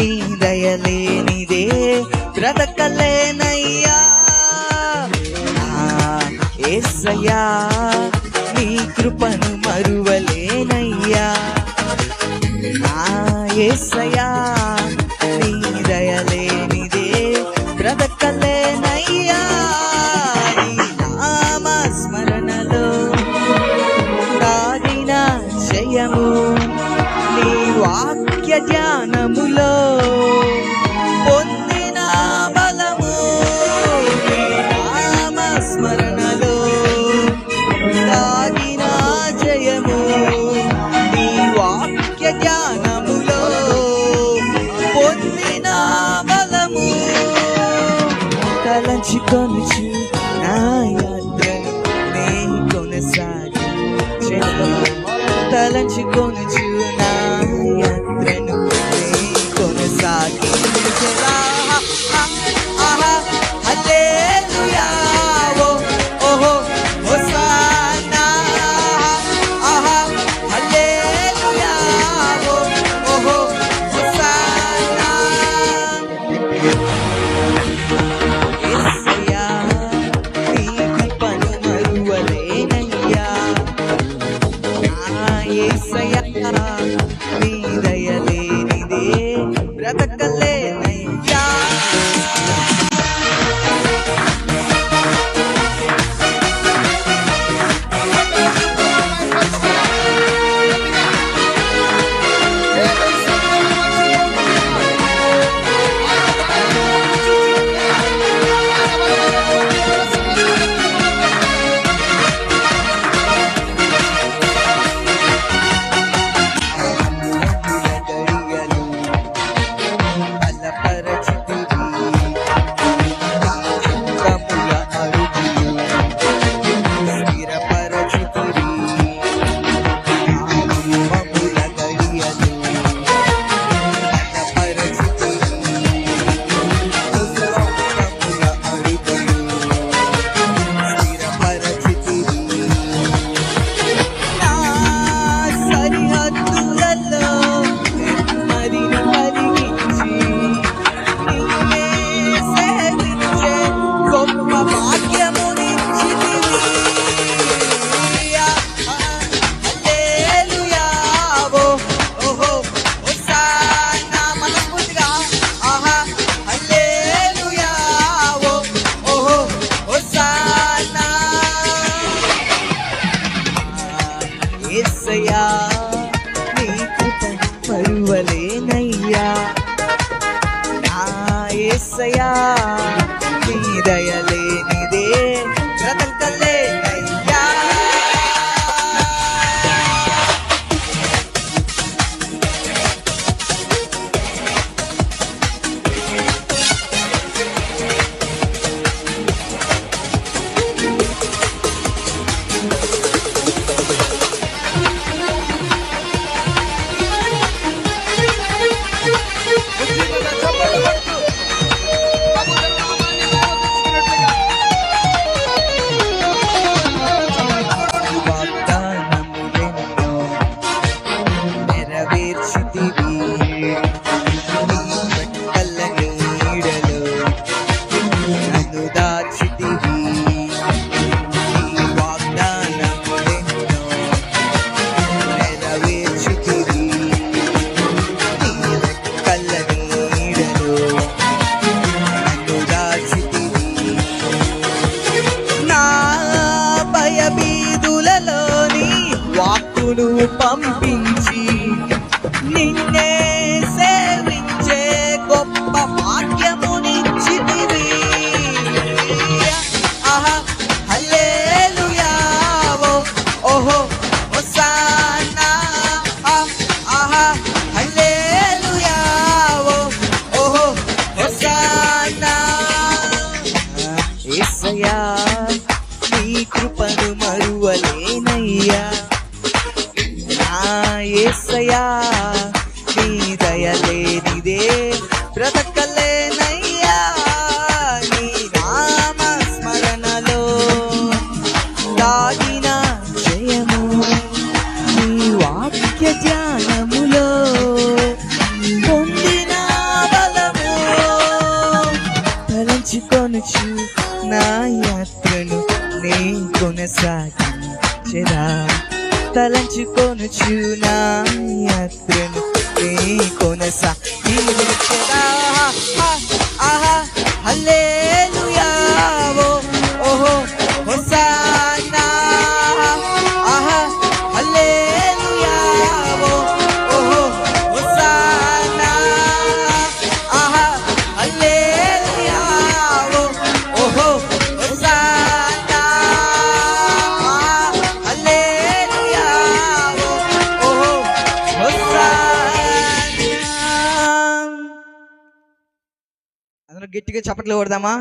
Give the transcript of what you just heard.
నీ దయలేనిదే బ్రతకలేనయ్యా. యేసయ్యా నీ కృపను మరువలేనయ్యా. యేసయ్యా నీ దయలేనిదే బ్రతకలేనయ్యా. నీ నామ స్మరణలో దాగిన జయము, నీ వాక్య ధ్యానములో పొందిన బలము. నీ నామ స్మరణలో దాగిన జయము, నీ వాక్య ధ్యానములో పొందిన బలము. తలంచుకొనుచు నా యాత్రను నే కొనసాగించెను. తలంచుకొనుచు నా యాత్రను నే కొనసాగించెను. హల్లెలూయా ఓహో హోసానా. హల్లెలూయా ఓహో హోసానా. యేసయ్యా నీ కృపను మరువలేనయ్యా. యేసయ్యా నీ దయలేనిదే బ్రతకలేనయ్యా. యేసయ్యా నీ కృపను మరువలేనయ్యా. యేసయ్యా నీ దయలేనిదే బ్రతకలేనయ్యా. పంపించి నిన్నే సేవించే గొప్ప భాగ్యమునిచ్చితివి. హల్లెలూయా ఓహో హోసానా. హల్లెలూయా ఓహో హోసానా. యేసయ్యా నీ కృపను మరువలేనయ్యా. యేసయ్యా నీ దయలేనిదే బ్రతకలేనయ్యా. నీ నామ స్మరణలో దాగిన జయము, నీ వాక్య ధ్యానములో పొందిన సాగించెదా తలంచుకొనుచు నా యాత్రను నీ కొనసాగించెదా ఆహా హల్లెలూయా ఓహో హోసానా ఆహా హల్లెలూయా ఓహో హోసానా ఆహా హల్లెలూయా ఓహో హోసానా హల్లెలూయా ఓహో హోసానా. అందరూ గట్టిగా చప్పట్లు కొడదామా?